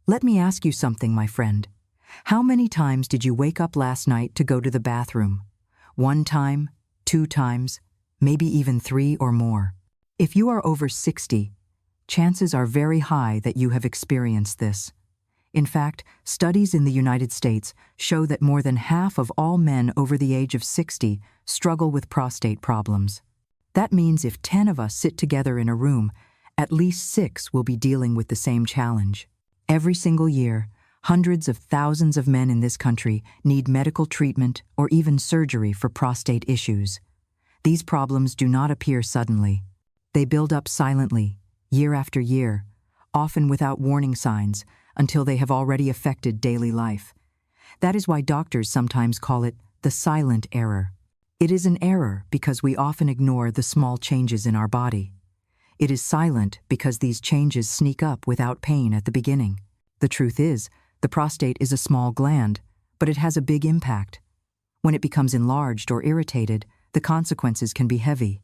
Let me ask you something, my friend. How many times did you wake up last night to go to the bathroom? 1 time, 2 times, maybe even 3 or more. If you are over 60, chances are very high that you have experienced this. In fact, studies in the United States show that more than half of all men over the age of 60 struggle with prostate problems. That means if 10 of us sit together in a room, at least 6 will be dealing with the same challenge. Every single year, hundreds of thousands of men in this country need medical treatment or even surgery for prostate issues. These problems do not appear suddenly. They build up silently, year after year, often without warning signs, until they have already affected daily life. That is why doctors sometimes call it the silent error. It is an error because we often ignore the small changes in our body. It is silent because these changes sneak up without pain at the beginning. The truth is, the prostate is a small gland, but it has a big impact. When it becomes enlarged or irritated, the consequences can be heavy.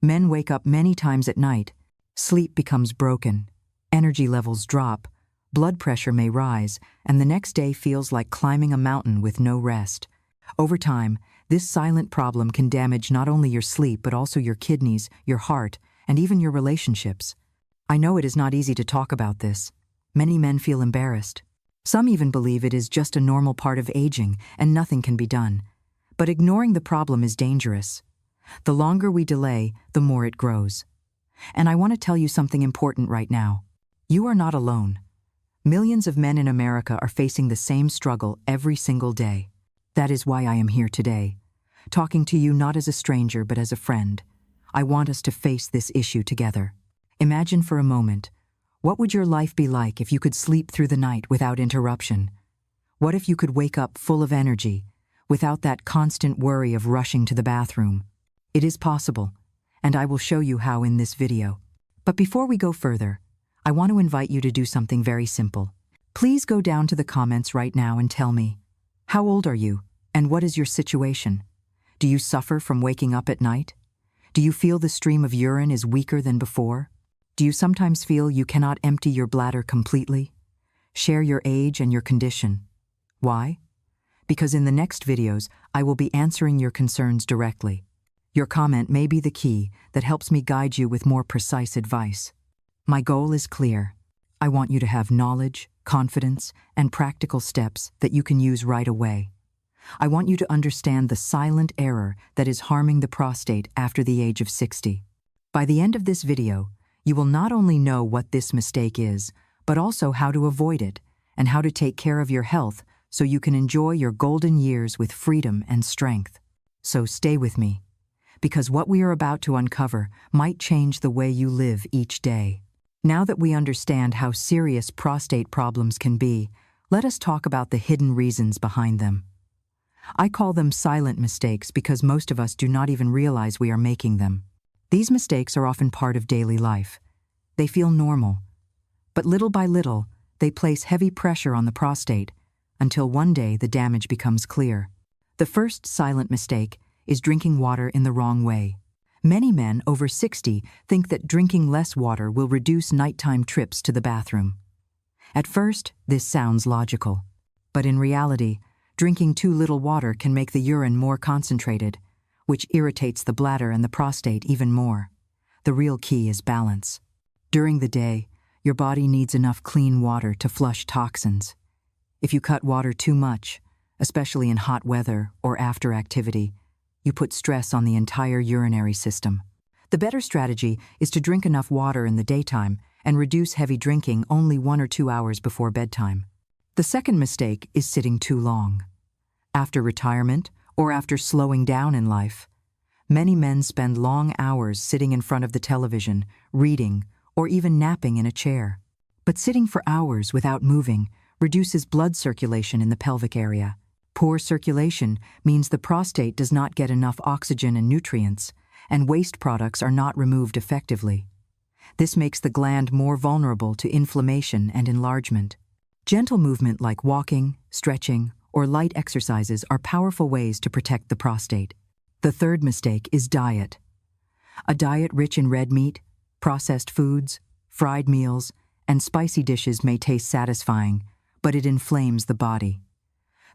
Men wake up many times at night, sleep becomes broken, energy levels drop, blood pressure may rise, and the next day feels like climbing a mountain with no rest. Over time, this silent problem can damage not only your sleep but also your kidneys, your heart, and even your relationships. I know it is not easy to talk about this. Many men feel embarrassed. Some even believe it is just a normal part of aging and nothing can be done. But ignoring the problem is dangerous. The longer we delay, the more it grows. And I want to tell you something important right now. You are not alone. Millions of men in America are facing the same struggle every single day. That is why I am here today, talking to you not as a stranger but as a friend. I want us to face this issue together. Imagine for a moment, what would your life be like if you could sleep through the night without interruption? What if you could wake up full of energy, without that constant worry of rushing to the bathroom? It is possible, and I will show you how in this video. But before we go further, I want to invite you to do something very simple. Please go down to the comments right now and tell me, how old are you, and what is your situation? Do you suffer from waking up at night? Do you feel the stream of urine is weaker than before? Do you sometimes feel you cannot empty your bladder completely? Share your age and your condition. Why? Because in the next videos, I will be answering your concerns directly. Your comment may be the key that helps me guide you with more precise advice. My goal is clear. I want you to have knowledge, confidence, and practical steps that you can use right away. I want you to understand the silent error that is harming the prostate after the age of 60. By the end of this video, you will not only know what this mistake is, but also how to avoid it and how to take care of your health so you can enjoy your golden years with freedom and strength. So stay with me, because what we are about to uncover might change the way you live each day. Now that we understand how serious prostate problems can be, let us talk about the hidden reasons behind them. I call them silent mistakes because most of us do not even realize we are making them. These mistakes are often part of daily life. They feel normal. But little by little, they place heavy pressure on the prostate until one day the damage becomes clear. The first silent mistake is drinking water in the wrong way. Many men over 60 think that drinking less water will reduce nighttime trips to the bathroom. At first, this sounds logical. But in reality, drinking too little water can make the urine more concentrated, which irritates the bladder and the prostate even more. The real key is balance. During the day, your body needs enough clean water to flush toxins. If you cut water too much, especially in hot weather or after activity, you put stress on the entire urinary system. The better strategy is to drink enough water in the daytime and reduce heavy drinking only 1 or 2 hours before bedtime. The second mistake is sitting too long. After retirement or after slowing down in life, many men spend long hours sitting in front of the television, reading, or even napping in a chair. But sitting for hours without moving reduces blood circulation in the pelvic area. Poor circulation means the prostate does not get enough oxygen and nutrients, and waste products are not removed effectively. This makes the gland more vulnerable to inflammation and enlargement. Gentle movement like walking, stretching, or light exercises are powerful ways to protect the prostate. The third mistake is diet. A diet rich in red meat, processed foods, fried meals, and spicy dishes may taste satisfying, but it inflames the body.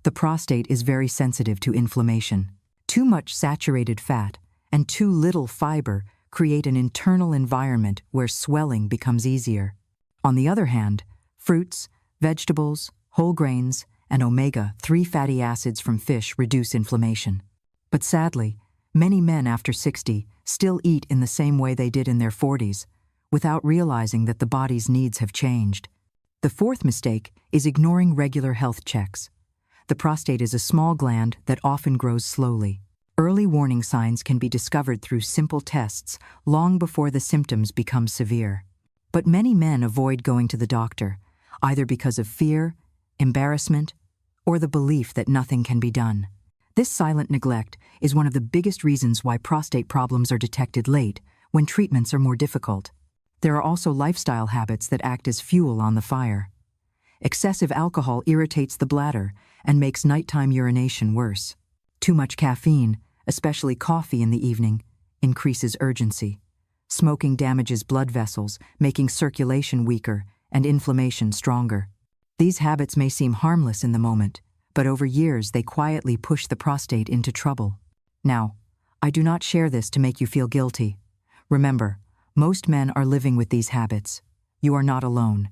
The prostate is very sensitive to inflammation. Too much saturated fat and too little fiber create an internal environment where swelling becomes easier. On the other hand, fruits, vegetables, whole grains, and omega-3 fatty acids from fish reduce inflammation. But sadly, many men after 60 still eat in the same way they did in their 40s, without realizing that the body's needs have changed. The fourth mistake is ignoring regular health checks. The prostate is a small gland that often grows slowly. Early warning signs can be discovered through simple tests long before the symptoms become severe. But many men avoid going to the doctor, either because of fear, embarrassment, or the belief that nothing can be done. This silent neglect is one of the biggest reasons why prostate problems are detected late, when treatments are more difficult. There are also lifestyle habits that act as fuel on the fire. Excessive alcohol irritates the bladder and makes nighttime urination worse. Too much caffeine, especially coffee in the evening, increases urgency. Smoking damages blood vessels, making circulation weaker and inflammation stronger. These habits may seem harmless in the moment, but over years they quietly push the prostate into trouble. Now, I do not share this to make you feel guilty. Remember, most men are living with these habits. You are not alone.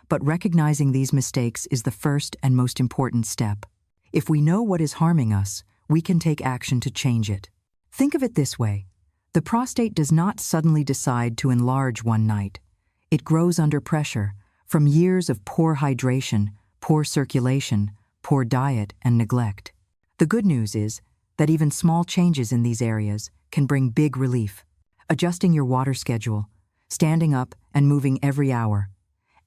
But recognizing these mistakes is the first and most important step. If we know what is harming us, we can take action to change it. Think of it this way. The prostate does not suddenly decide to enlarge one night. It grows under pressure, from years of poor hydration, poor circulation, poor diet, and neglect. The good news is that even small changes in these areas can bring big relief. Adjusting your water schedule, standing up and moving every hour,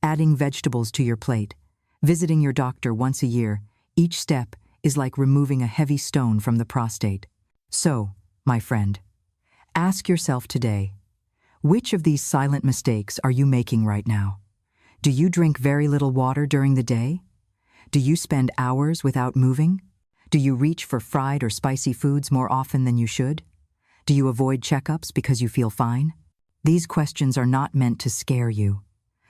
adding vegetables to your plate, visiting your doctor once a year, each step is like removing a heavy stone from the prostate. So, my friend, ask yourself today, which of these silent mistakes are you making right now? Do you drink very little water during the day? Do you spend hours without moving? Do you reach for fried or spicy foods more often than you should? Do you avoid checkups because you feel fine? These questions are not meant to scare you.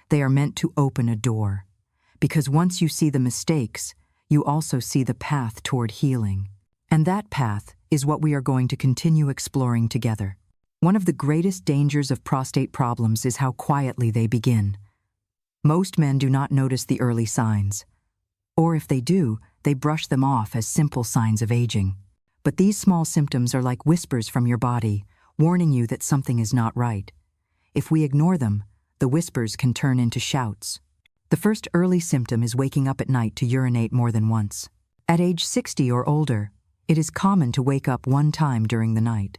They are meant to open a door. Because once you see the mistakes, you also see the path toward healing. And that path is what we are going to continue exploring together. One of the greatest dangers of prostate problems is how quietly they begin. Most men do not notice the early signs. Or if they do, they brush them off as simple signs of aging. But these small symptoms are like whispers from your body, warning you that something is not right. If we ignore them, the whispers can turn into shouts. The first early symptom is waking up at night to urinate more than once. At age 60 or older, it is common to wake up one time during the night.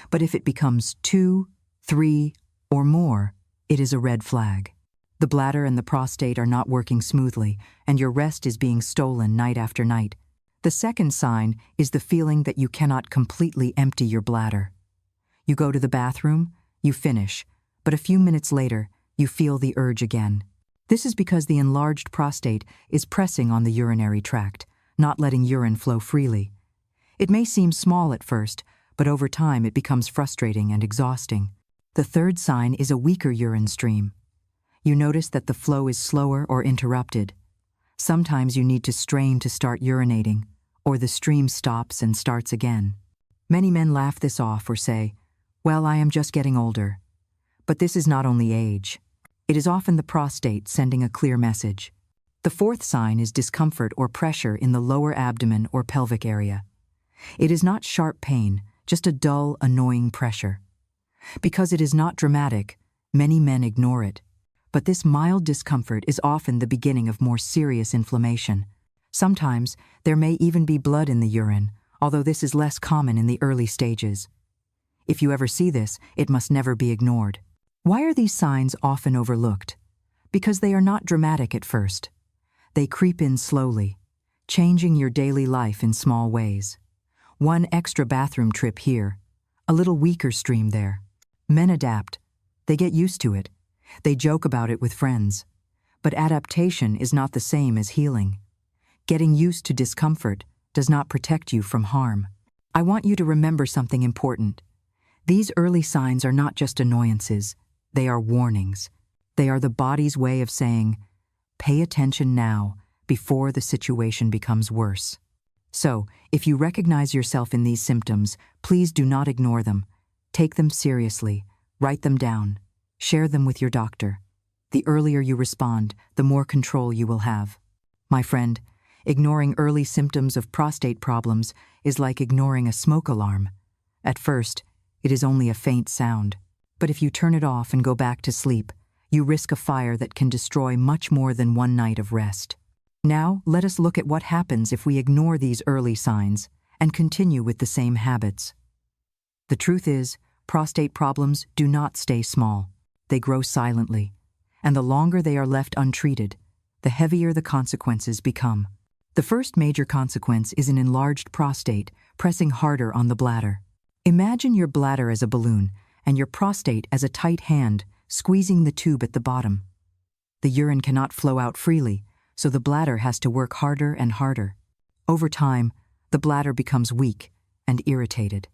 But if it becomes 2, 3, or more, it is a red flag. The bladder and the prostate are not working smoothly, and your rest is being stolen night after night. The second sign is the feeling that you cannot completely empty your bladder. You go to the bathroom, you finish, but a few minutes later, you feel the urge again. This is because the enlarged prostate is pressing on the urinary tract, not letting urine flow freely. It may seem small at first, but over time it becomes frustrating and exhausting. The third sign is a weaker urine stream. You notice that the flow is slower or interrupted. Sometimes you need to strain to start urinating, or the stream stops and starts again. Many men laugh this off or say, "Well, I am just getting older." But this is not only age. It is often the prostate sending a clear message. The fourth sign is discomfort or pressure in the lower abdomen or pelvic area. It is not sharp pain, just a dull, annoying pressure. Because it is not dramatic, many men ignore it. But this mild discomfort is often the beginning of more serious inflammation. Sometimes there may even be blood in the urine, although this is less common in the early stages. If you ever see this, it must never be ignored. Why are these signs often overlooked? Because they are not dramatic at first. They creep in slowly, changing your daily life in small ways. One extra bathroom trip here, a little weaker stream there. Men adapt. They get used to it. They joke about it with friends. But adaptation is not the same as healing. Getting used to discomfort does not protect you from harm. I want you to remember something important. These early signs are not just annoyances, they are warnings. They are the body's way of saying, pay attention now before the situation becomes worse. So, if you recognize yourself in these symptoms, please do not ignore them. Take them seriously, write them down, share them with your doctor. The earlier you respond, the more control you will have. My friend, ignoring early symptoms of prostate problems is like ignoring a smoke alarm. At first, it is only a faint sound. But if you turn it off and go back to sleep, you risk a fire that can destroy much more than one night of rest. Now, let us look at what happens if we ignore these early signs and continue with the same habits. The truth is, prostate problems do not stay small. They grow silently, and the longer they are left untreated, the heavier the consequences become. The first major consequence is an enlarged prostate pressing harder on the bladder. Imagine your bladder as a balloon and your prostate as a tight hand squeezing the tube at the bottom. The urine cannot flow out freely, so the bladder has to work harder and harder. Over time, the bladder becomes weak and irritated.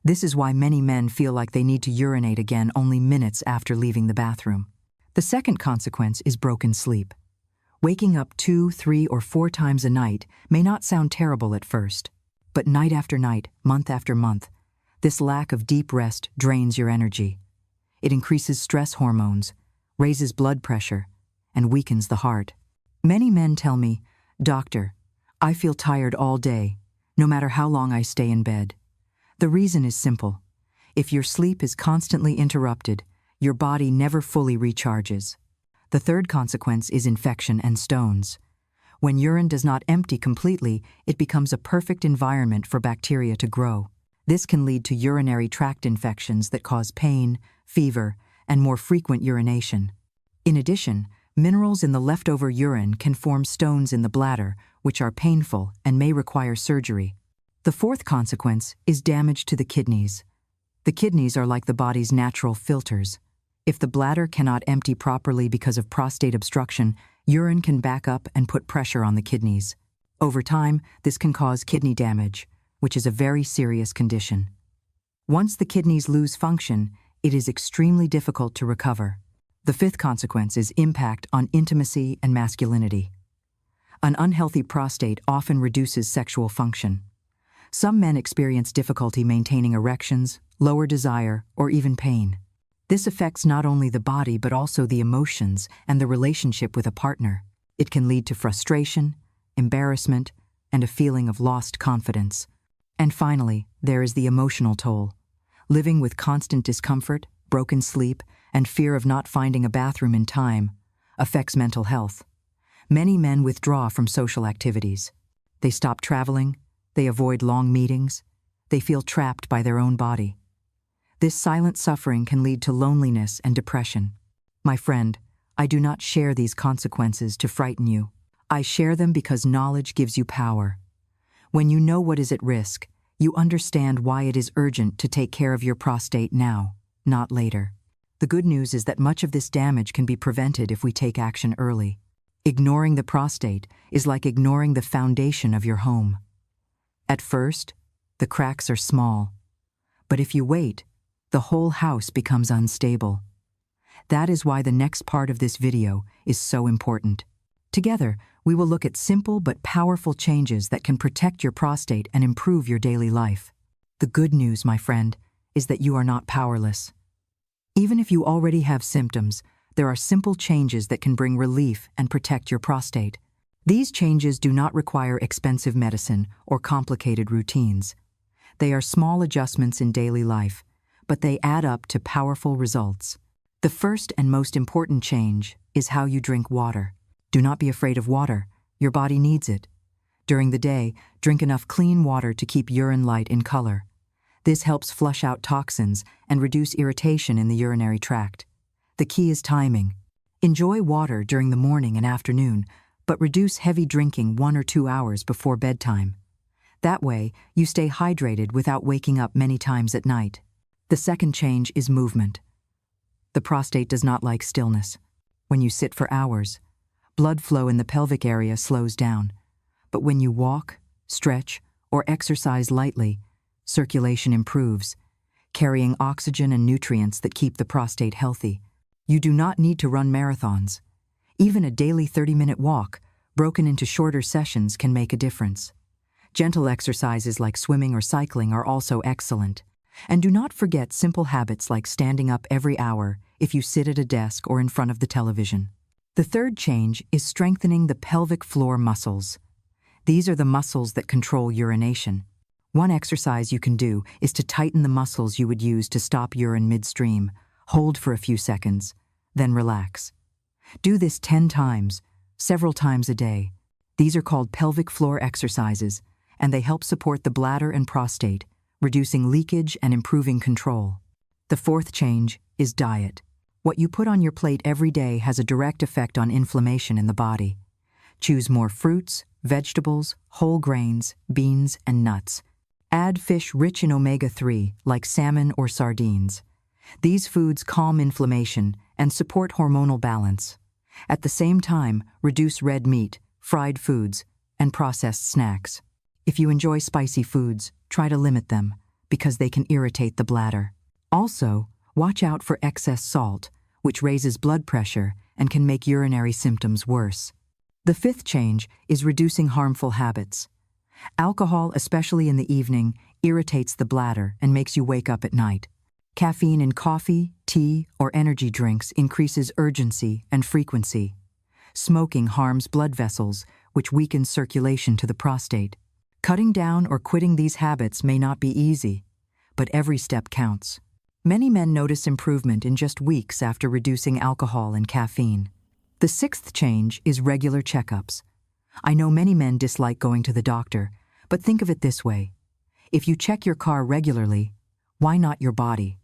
This is why many men feel like they need to urinate again only minutes after leaving the bathroom. The second consequence is broken sleep. Waking up 2, 3, or 4 times a night may not sound terrible at first, but night after night, month after month, this lack of deep rest drains your energy. It increases stress hormones, raises blood pressure, and weakens the heart. Many men tell me, "Doctor, I feel tired all day, no matter how long I stay in bed." The reason is simple. If your sleep is constantly interrupted, your body never fully recharges. The third consequence is infection and stones. When urine does not empty completely, it becomes a perfect environment for bacteria to grow. This can lead to urinary tract infections that cause pain, fever, and more frequent urination. In addition, minerals in the leftover urine can form stones in the bladder, which are painful and may require surgery. The fourth consequence is damage to the kidneys. The kidneys are like the body's natural filters. If the bladder cannot empty properly because of prostate obstruction, urine can back up and put pressure on the kidneys. Over time, this can cause kidney damage, which is a very serious condition. Once the kidneys lose function, it is extremely difficult to recover. The fifth consequence is impact on intimacy and masculinity. An unhealthy prostate often reduces sexual function. Some men experience difficulty maintaining erections, lower desire, or even pain. This affects not only the body but also the emotions and the relationship with a partner. It can lead to frustration, embarrassment, and a feeling of lost confidence. And finally, there is the emotional toll. Living with constant discomfort, broken sleep, and fear of not finding a bathroom in time affects mental health. Many men withdraw from social activities. They stop traveling, they avoid long meetings, they feel trapped by their own body. This silent suffering can lead to loneliness and depression. My friend, I do not share these consequences to frighten you. I share them because knowledge gives you power. When you know what is at risk, you understand why it is urgent to take care of your prostate now, not later. The good news is that much of this damage can be prevented if we take action early. Ignoring the prostate is like ignoring the foundation of your home. At first, the cracks are small, but if you wait, the whole house becomes unstable. That is why the next part of this video is so important. Together, we will look at simple but powerful changes that can protect your prostate and improve your daily life. The good news, my friend, is that you are not powerless. Even if you already have symptoms, there are simple changes that can bring relief and protect your prostate. These changes do not require expensive medicine or complicated routines. They are small adjustments in daily life, but they add up to powerful results. The first and most important change is how you drink water. Do not be afraid of water. Your body needs it. During the day, drink enough clean water to keep urine light in color. This helps flush out toxins and reduce irritation in the urinary tract. The key is timing. Enjoy water during the morning and afternoon, but reduce heavy drinking 1 or 2 hours before bedtime. That way, you stay hydrated without waking up many times at night. The second change is movement. The prostate does not like stillness. When you sit for hours, blood flow in the pelvic area slows down. But when you walk, stretch, or exercise lightly, circulation improves, carrying oxygen and nutrients that keep the prostate healthy. You do not need to run marathons. Even a daily 30-minute walk, broken into shorter sessions, can make a difference. Gentle exercises like swimming or cycling are also excellent. And do not forget simple habits like standing up every hour if you sit at a desk or in front of the television. The third change is strengthening the pelvic floor muscles. These are the muscles that control urination. One exercise you can do is to tighten the muscles you would use to stop urine midstream. Hold for a few seconds, then relax. Do this 10 times, several times a day. These are called pelvic floor exercises, and they help support the bladder and prostate, reducing leakage and improving control. The fourth change is diet. What you put on your plate every day has a direct effect on inflammation in the body. Choose more fruits, vegetables, whole grains, beans, and nuts. Add fish rich in omega-3, like salmon or sardines. These foods calm inflammation and support hormonal balance. At the same time, reduce red meat, fried foods, and processed snacks. If you enjoy spicy foods, try to limit them, because they can irritate the bladder. Also, watch out for excess salt, which raises blood pressure and can make urinary symptoms worse. The fifth change is reducing harmful habits. Alcohol, especially in the evening, irritates the bladder and makes you wake up at night. Caffeine in coffee, tea, or energy drinks increases urgency and frequency. Smoking harms blood vessels, which weakens circulation to the prostate. Cutting down or quitting these habits may not be easy, but every step counts. Many men notice improvement in just weeks after reducing alcohol and caffeine. The sixth change is regular checkups. I know many men dislike going to the doctor, but think of it this way. If you check your car regularly, why not your body?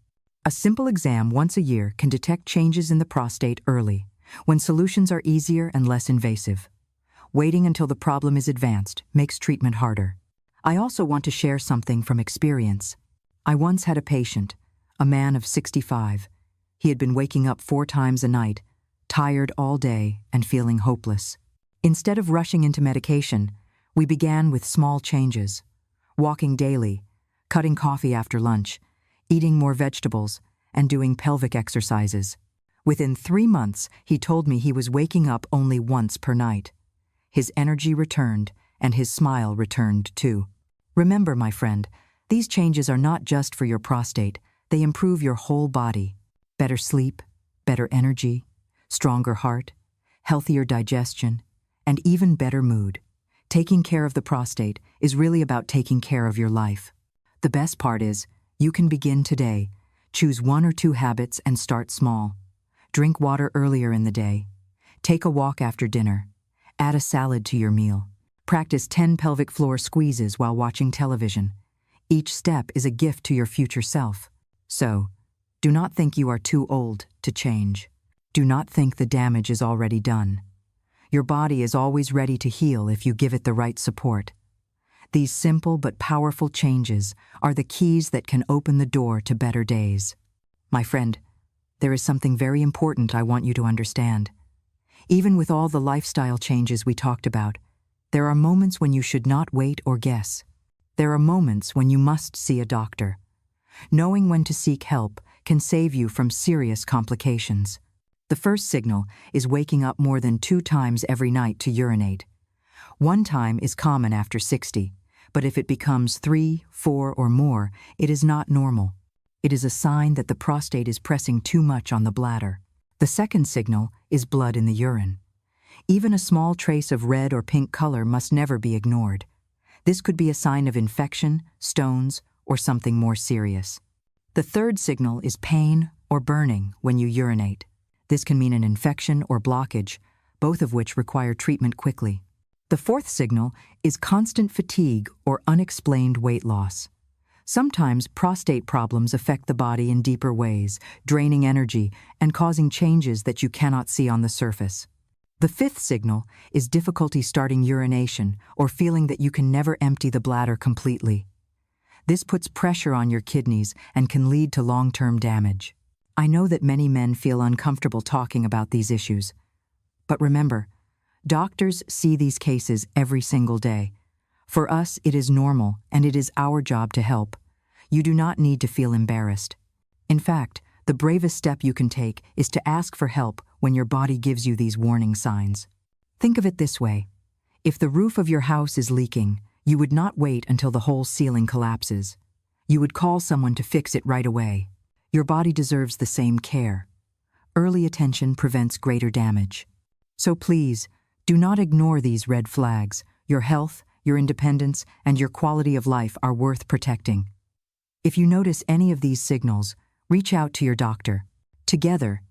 A simple exam once a year can detect changes in the prostate early, when solutions are easier and less invasive. Waiting until the problem is advanced makes treatment harder. I also want to share something from experience. I once had a patient, a man of 65. He had been waking up 4 times a night, tired all day and feeling hopeless. Instead of rushing into medication, we began with small changes: walking daily, cutting coffee after lunch, eating more vegetables, and doing pelvic exercises. Within 3 months, he told me he was waking up only once per night. His energy returned, and his smile returned too. Remember, my friend, these changes are not just for your prostate, they improve your whole body. Better sleep, better energy, stronger heart, healthier digestion, and even better mood. Taking care of the prostate is really about taking care of your life. The best part is, you can begin today. Choose 1 or 2 habits and start small. Drink water earlier in the day. Take a walk after dinner. Add a salad to your meal. Practice 10 pelvic floor squeezes while watching television. Each step is a gift to your future self. So, do not think you are too old to change. Do not think the damage is already done. Your body is always ready to heal if you give it the right support. These simple but powerful changes are the keys that can open the door to better days. My friend, there is something very important I want you to understand. Even with all the lifestyle changes we talked about, there are moments when you should not wait or guess. There are moments when you must see a doctor. Knowing when to seek help can save you from serious complications. The first signal is waking up more than 2 times every night to urinate. 1 time is common after 60, but if it becomes 3, 4, or more, it is not normal. It is a sign that the prostate is pressing too much on the bladder. The second signal is blood in the urine. Even a small trace of red or pink color must never be ignored. This could be a sign of infection, stones, or something more serious. The third signal is pain or burning when you urinate. This can mean an infection or blockage, both of which require treatment quickly. The fourth signal is constant fatigue or unexplained weight loss. Sometimes prostate problems affect the body in deeper ways, draining energy and causing changes that you cannot see on the surface. The fifth signal is difficulty starting urination or feeling that you can never empty the bladder completely. This puts pressure on your kidneys and can lead to long-term damage. I know that many men feel uncomfortable talking about these issues. But remember, doctors see these cases every single day. For us, it is normal, and it is our job to help. You do not need to feel embarrassed. In fact, The bravest step you can take is to ask for help when your body gives you these warning signs. Think of it this way. If the roof of your house is leaking, you would not wait until the whole ceiling collapses. You would call someone to fix it right away. Your body deserves the same care. Early attention prevents greater damage. So please, do not ignore these red flags. Your health, your independence, and your quality of life are worth protecting. If you notice any of these signals, reach out to your doctor. Together,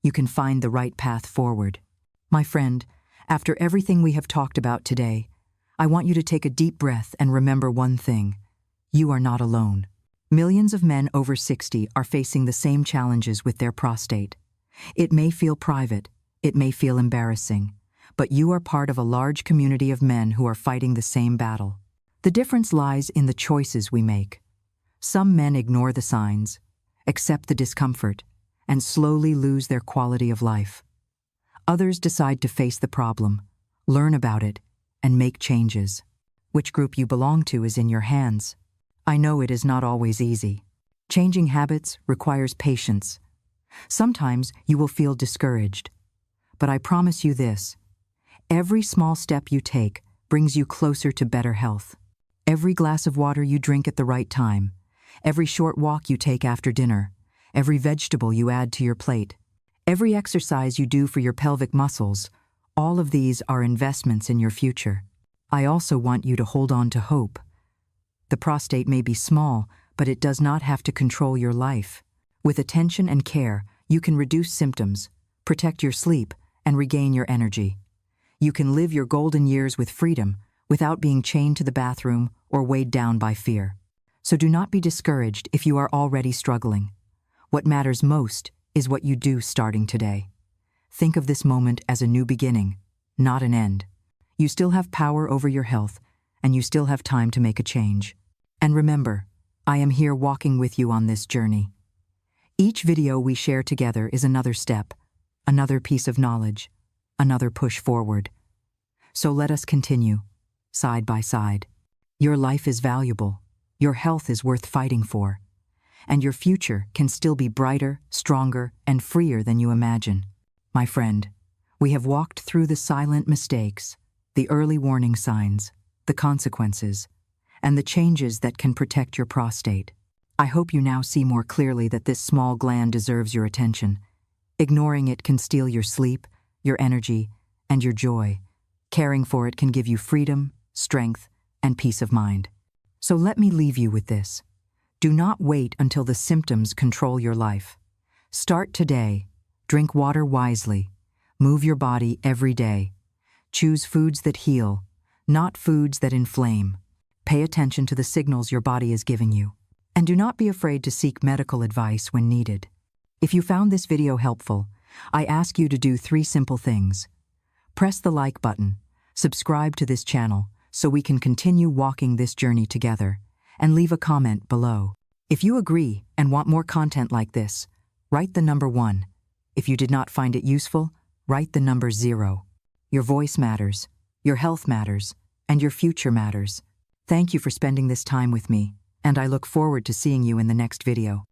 you can find the right path forward. My friend, after everything we have talked about today, I want you to take a deep breath and remember one thing. You are not alone. Millions of men over 60 are facing the same challenges with their prostate. It may feel private, it may feel embarrassing, but you are part of a large community of men who are fighting the same battle. The difference lies in the choices we make. Some men ignore the signs, accept the discomfort, and slowly lose their quality of life. Others decide to face the problem, learn about it, and make changes. Which group you belong to is in your hands. I know it is not always easy. Changing habits requires patience. Sometimes you will feel discouraged. But I promise you this: every small step you take brings you closer to better health. Every glass of water you drink at the right time, every short walk you take after dinner, every vegetable you add to your plate, every exercise you do for your pelvic muscles, all of these are investments in your future. I also want you to hold on to hope. The prostate may be small, but it does not have to control your life. With attention and care, you can reduce symptoms, protect your sleep, and regain your energy. You can live your golden years with freedom without being chained to the bathroom or weighed down by fear. So do not be discouraged if you are already struggling. What matters most is what you do starting today. Think of this moment as a new beginning, not an end. You still have power over your health, and you still have time to make a change. And remember, I am here walking with you on this journey. Each video we share together is another step, another piece of knowledge, another push forward. So let us continue, side by side. Your life is valuable, your health is worth fighting for, and your future can still be brighter, stronger, and freer than you imagine. My friend, we have walked through the silent mistakes, the early warning signs, the consequences, and the changes that can protect your prostate. I hope you now see more clearly that this small gland deserves your attention. Ignoring it can steal your sleep, your energy, and your joy. Caring for it can give you freedom, strength, and peace of mind. So let me leave you with this. Do not wait until the symptoms control your life. Start today. Drink water wisely. Move your body every day. Choose foods that heal, not foods that inflame. Pay attention to the signals your body is giving you. And do not be afraid to seek medical advice when needed. If you found this video helpful, I ask you to do 3 simple things. Press the like button, subscribe to this channel so we can continue walking this journey together, and leave a comment below. If you agree and want more content like this, write the number 1. If you did not find it useful, write the number 0. Your voice matters, your health matters, and your future matters. Thank you for spending this time with me, and I look forward to seeing you in the next video.